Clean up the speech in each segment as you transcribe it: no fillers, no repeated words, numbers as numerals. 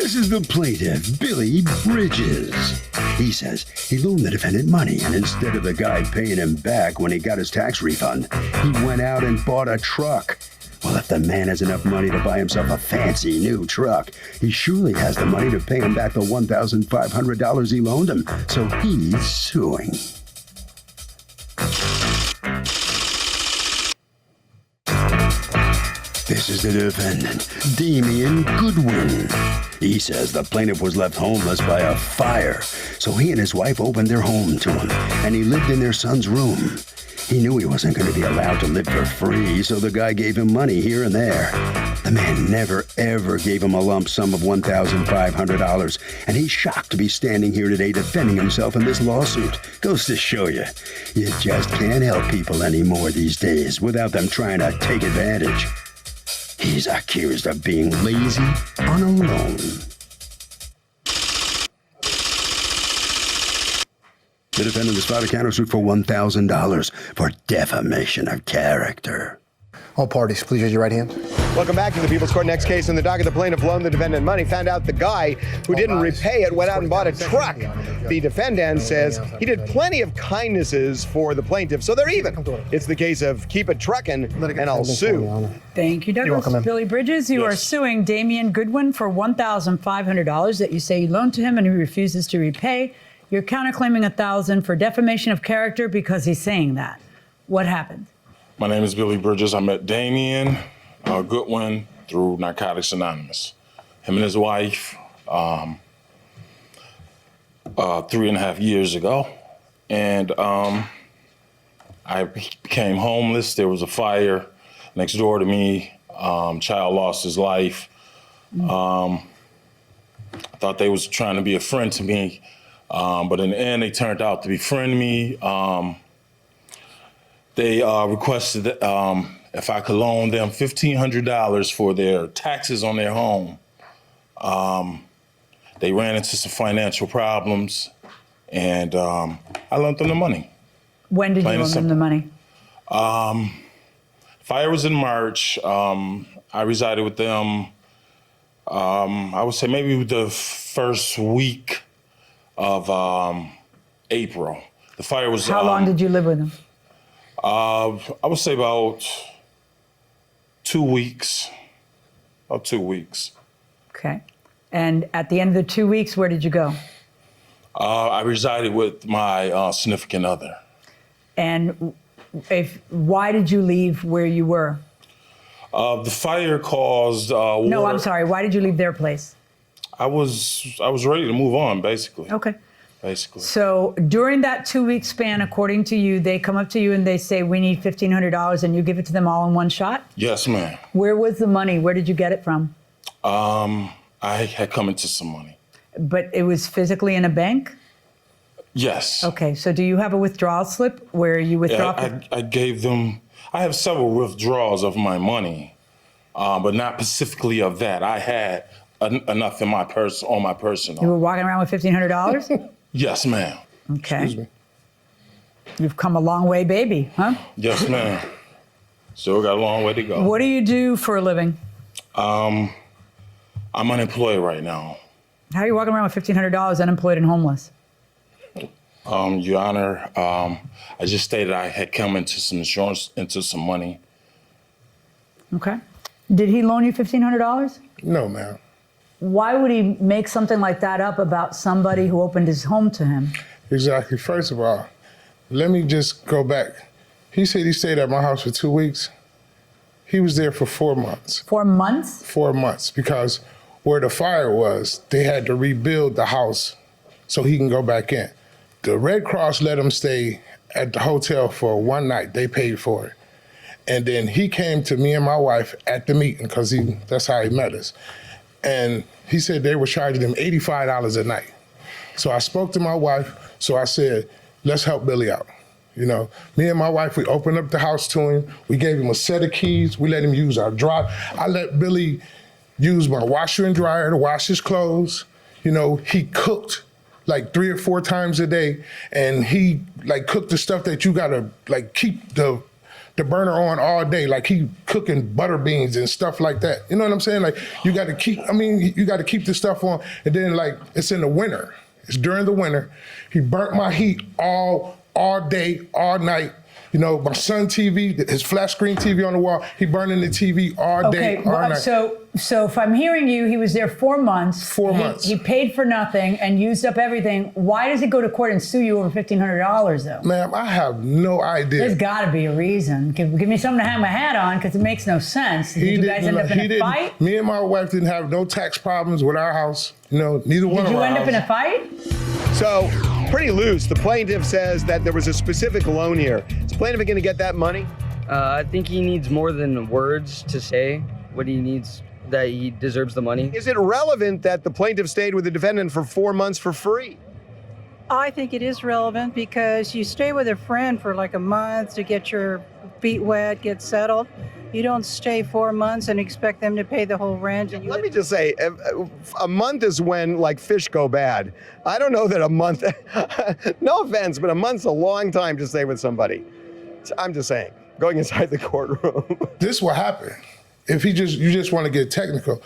This is the plaintiff, Billy Bridges. He says he loaned the defendant money, and instead of the guy paying him back when he got his tax refund, he went out and bought a truck. Well, if the man has enough money to buy himself a fancy new truck, he surely has the money to pay him back the $1,500 he loaned him. So he's suing. This is the defendant, Damian Goodwin. He says the plaintiff was left homeless by a fire, so he and his wife opened their home to him, and he lived in their son's room. He knew he wasn't going to be allowed to live for free, so the guy gave him money here and there. The man never, ever gave him a lump sum of $1,500, and he's shocked to be standing here today defending himself in this lawsuit. Goes to show you, you just can't help people anymore these days without them trying to take advantage. He's accused of being lazy on a loan. The defendant has filed a countersuit for $1,000 for defamation of character. All parties, please raise your right hand. Welcome back to the People's Court. Next case in the docket, the plaintiff loaned the defendant money, found out the guy who didn't repay it went out and bought a truck. The defendant says he did plenty of kindnesses for the plaintiff, so they're even. It's the case of keep it truckin' and I'll sue. Thank you, Douglas. Billy Bridges, you are suing Damian Goodwin for $1,500 that you say you loaned to him and he refuses to repay. You're counterclaiming $1,000 for defamation of character because he's saying that. What happened? My name is Billy Bridges. I met Damian Goodwin through Narcotics Anonymous. Him and his wife 3.5 years ago. And I became homeless. There was a fire next door to me. Child lost his life. I thought they was trying to be a friend to me. But in the end, they turned out to befriend me. They requested if I could loan them $1,500 for their taxes on their home. They ran into some financial problems, and I loaned them the money. When did you loan them the money? Fire was in March. I resided with them, I would say maybe the first week of April. The fire was... How long did you live with them? I would say about 2 weeks. About 2 weeks. Okay. And at the end of the 2 weeks, where did you go? I resided with my significant other. And why did you leave where you were? The fire caused water. No, I'm sorry. Why did you leave their place? I was ready to move on, basically. Okay. Basically. So during that 2 week span, according to you, they come up to you and they say, we need $1,500, and you give it to them all in one shot? Yes, ma'am. Where was the money? Where did you get it from? I had come into some money. But it was physically in a bank? Yes. Okay, so do you have a withdrawal slip where you withdraw? I gave them, I have several withdrawals of my money, but not specifically of that. I had enough in my purse, on my person. You were walking around with $1,500? Yes, ma'am. Okay. Excuse me. You've come a long way, baby, huh? Yes, ma'am. Still got a long way to go. What do you do for a living? I'm unemployed right now. How are you walking around with $1,500 unemployed and homeless? Your Honor, I just stated I had come into some insurance, into some money. Okay. Did he loan you $1,500? No, ma'am. Why would he make something like that up about somebody who opened his home to him? Exactly. First of all, let me just go back. He said he stayed at my house for 2 weeks. He was there for 4 months. 4 months? 4 months, because where the fire was, they had to rebuild the house so he can go back in. The Red Cross let him stay at the hotel for 1 night. They paid for it. And then he came to me and my wife at the meeting, because that's how he met us. And he said they were charging him $85 a night. So I spoke to my wife, so I said, let's help Billy out. You know, me and my wife, we opened up the house to him. We gave him a set of keys. We let him use our dryer. I let Billy use my washer and dryer to wash his clothes. You know, he cooked like 3 or 4 times a day, and he like cooked the stuff that you gotta like keep the the burner on all day, like he cooking butter beans and stuff like that. You know what I'm saying? Like you got to keep. I mean, you got to keep the stuff on, and then like it's in the winter. It's during the winter. He burnt my heat all day, all night. You know, my son TV, his flat screen TV on the wall, he burning the TV all day, all night. So if I'm hearing you, he was there 4 months. 4 months. He paid for nothing and used up everything. Why does he go to court and sue you over $1,500 though? Ma'am, I have no idea. There's got to be a reason. Give me something to hang my hat on because it makes no sense. Did you guys end up in a fight? Me and my wife didn't have no tax problems with our house. You know, neither one of Did our you end up in a houses. fight? So, pretty loose. The plaintiff says that there was a specific loan here. Is the plaintiff going to get that money? I think he needs more than words to say what he needs, that he deserves the money. Is it relevant that the plaintiff stayed with the defendant for 4 months for free? I think it is relevant because you stay with a friend for like a month to get your feet wet, get settled. You don't stay 4 months and expect them to pay the whole rent. And Let me just say, a month is when like fish go bad. I don't know that a month, no offense, but a month's a long time to stay with somebody. I'm just saying, going inside the courtroom. This will happen. If you just want to get technical,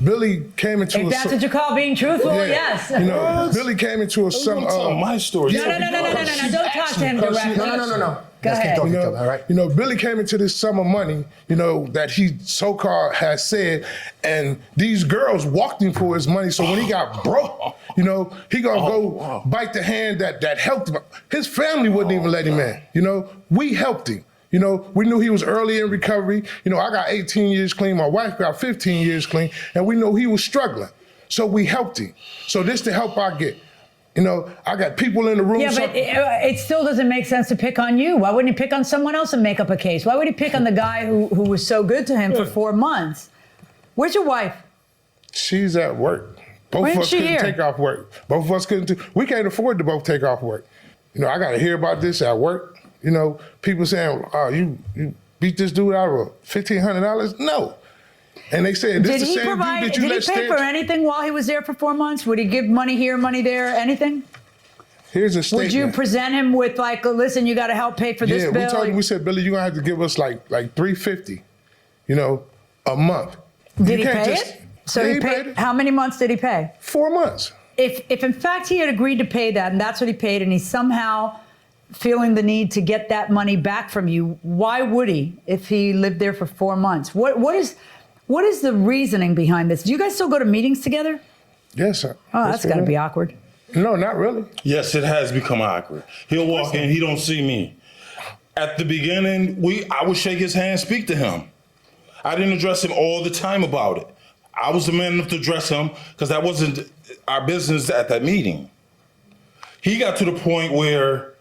Billy came into If that's what you call being truthful, yes. You know, Billy came into a Tell my story. No. Don't talk to him directly. No. Go ahead. You know, all right. You know, Billy came into this sum of money, you know, that he so-called has said, and these girls walked him for his money. So when he got broke, you know, he gonna go bite the hand that helped him. His family wouldn't even let him in. You know, we helped him. You know, we knew he was early in recovery. You know, I got 18 years clean. My wife got 15 years clean, and we know he was struggling. So we helped him. So this the help I get. You know, I got people in the room. Yeah, but it still doesn't make sense to pick on you. Why wouldn't he pick on someone else and make up a case? Why would he pick on the guy who was so good to him for 4 months? Where's your wife? She's at work. Both When of is us she couldn't here? take off work. Both of us couldn't. We can't afford to both take off work. You know, I got to hear about this at work. You know, people saying, "Oh, you beat this dude out of $1,500?" No. And they said, "This is the same dude that you let Did he pay for anything while he was there for 4 months? Would he give money here, money there, anything? Here's a statement. Would you present him with like, listen, you got to help pay for this bill? We told him. We said, Billy, you're gonna have to give us like $350, you know, a month. Did You he can't pay just- it? So Yeah, he he paid. paid it. How many months did he pay? 4 months. If in fact he had agreed to pay that and that's what he paid, and he's somehow feeling the need to get that money back from you, why would he if he lived there for 4 months? What is the reasoning behind this? Do you guys still go to meetings together? Yes, sir. Oh, Yes, that's we got to do. be awkward. No, not really. Yes, it has become awkward. He'll walk in, he don't see me. At the beginning, I would shake his hand, speak to him. I didn't address him all the time about it. I was the man enough to address him because that wasn't our business at that meeting. He got to the point where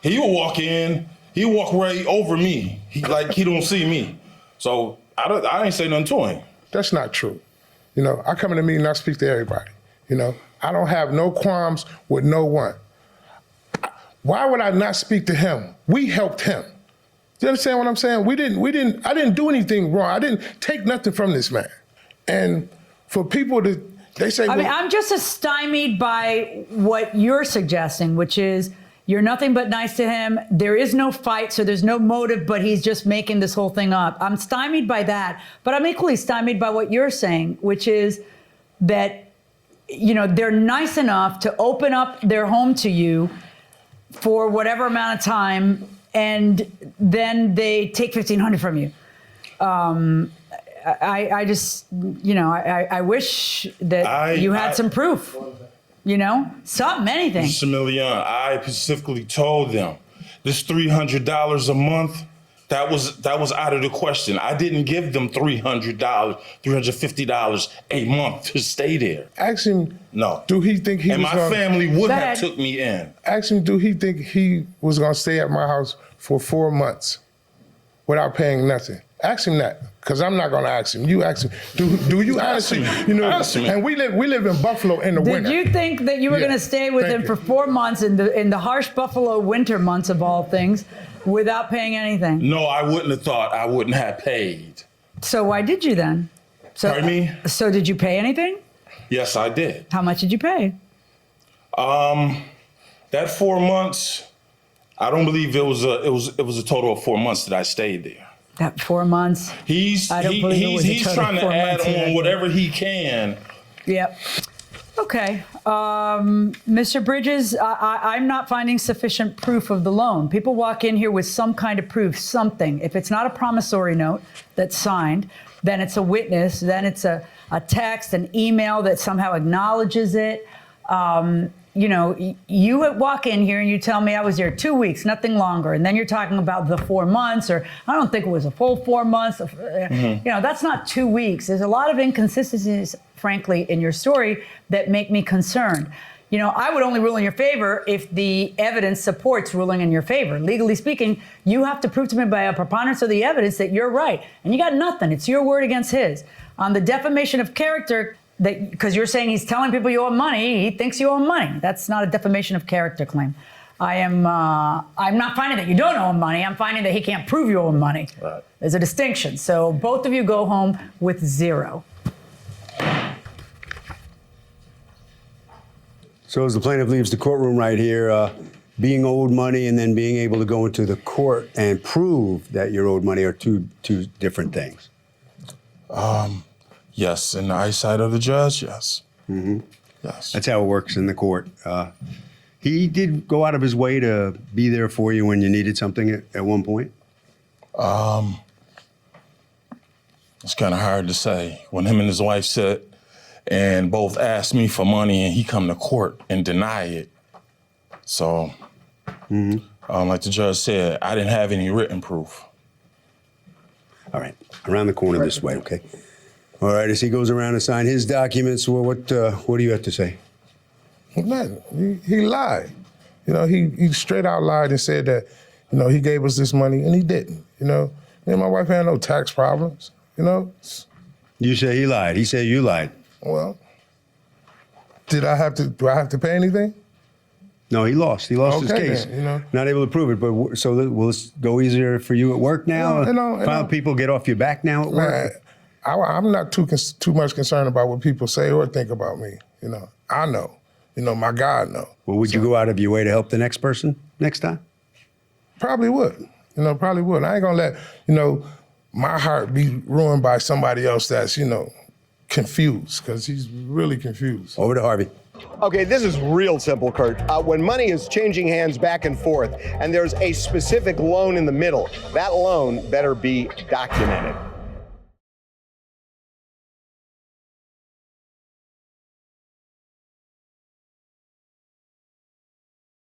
he would walk in, he would walk right over me. He don't see me. So I ain't say nothing to him. That's not true. You know, I come in a meeting, I speak to everybody. You know, I don't have no qualms with no one. Why would I not speak to him? We helped him. Do you understand what I'm saying? I didn't do anything wrong. I didn't take nothing from this man. And for people they say, I mean, I'm just stymied by what you're suggesting, which is you're nothing but nice to him. There is no fight, so there's no motive, but he's just making this whole thing up. I'm stymied by that, but I'm equally stymied by what you're saying, which is that, you know, they're nice enough to open up their home to you for whatever amount of time, and then they take $1,500 from you. I just, you know, I wish that you had some proof, you know, something, anything. Mr. Millian, I specifically told them this $300 a month, that was out of the question. I didn't give them $300, $350 a month to stay there. ask him, No. do he think he And was my gonna, family would Go have ahead. took me in. ask him, do he think he was gonna stay at my house for 4 months without paying nothing? Ask him that, because I'm not gonna ask him. You ask him. Do you honestly, you know, Ask him. and we live in Buffalo in the winter. Did you think that you were Yeah, going to stay with thank him you. for 4 months in the harsh Buffalo winter months of all things without paying anything? No, I wouldn't have thought I wouldn't have paid. So why did you then? So, Pardon me? So did you pay anything? Yes, I did. How much did you pay? That 4 months, I don't believe it was a total of 4 months that I stayed there. That 4 months. He's I don't believe it was a he's total trying of to 4 add months either. on whatever he can. Yep. Okay. Mr. Bridges, I'm not finding sufficient proof of the loan. People walk in here with some kind of proof, something. If it's not a promissory note that's signed, then it's a witness, then it's a text, an email that somehow acknowledges it. You know, you walk in here and you tell me I was there 2 weeks, nothing longer. And then you're talking about the 4 months, or I don't think it was a full 4 months. You know, that's not 2 weeks. There's a lot of inconsistencies, frankly, in your story that make me concerned. You know, I would only rule in your favor if the evidence supports ruling in your favor. Legally speaking, you have to prove to me by a preponderance of the evidence that you're right. And you got nothing. It's your word against his. On the defamation of character, that because you're saying he's telling people you owe him money, he thinks you owe him money. That's not a defamation of character claim. I'm not finding that you don't owe him money. I'm finding that he can't prove you owe him money. Right. There's a distinction. So both of you go home with 0. So as the plaintiff leaves the courtroom right here, being owed money and then being able to go into the court and prove that you're owed money are two different things. Yes, in the eyesight of the judge, yes. Mm-hmm. Yes. That's how it works in the court. He did go out of his way to be there for you when you needed something at one point? It's kind of hard to say. When him and his wife sit and both asked me for money and he come to court and deny it. So, like the judge said, I didn't have any written proof. All right, around the corner this way, okay? All right, as he goes around to sign his documents, well, what do you have to say? Nothing. He lied. You know, he straight out lied and said that, you know, he gave us this money and he didn't. You know, me and my wife had no tax problems. You know. You say he lied. He said you lied. Well, do I have to pay anything? No, he lost. He lost his Okay, case. then, you know. Not able to prove it. But so will this go easier for you at work now? People get off your back now at work. I'm not too much concerned about what people say or think about me. You know, I know. You know, my God know. Well, would you go out of your way to help the next person next time? Probably would. You know, probably would. I ain't gonna let, you know, my heart be ruined by somebody else that's, you know, confused, because he's really confused. Over to Harvey. Okay, this is real simple, Kurt. When money is changing hands back and forth and there's a specific loan in the middle, that loan better be documented.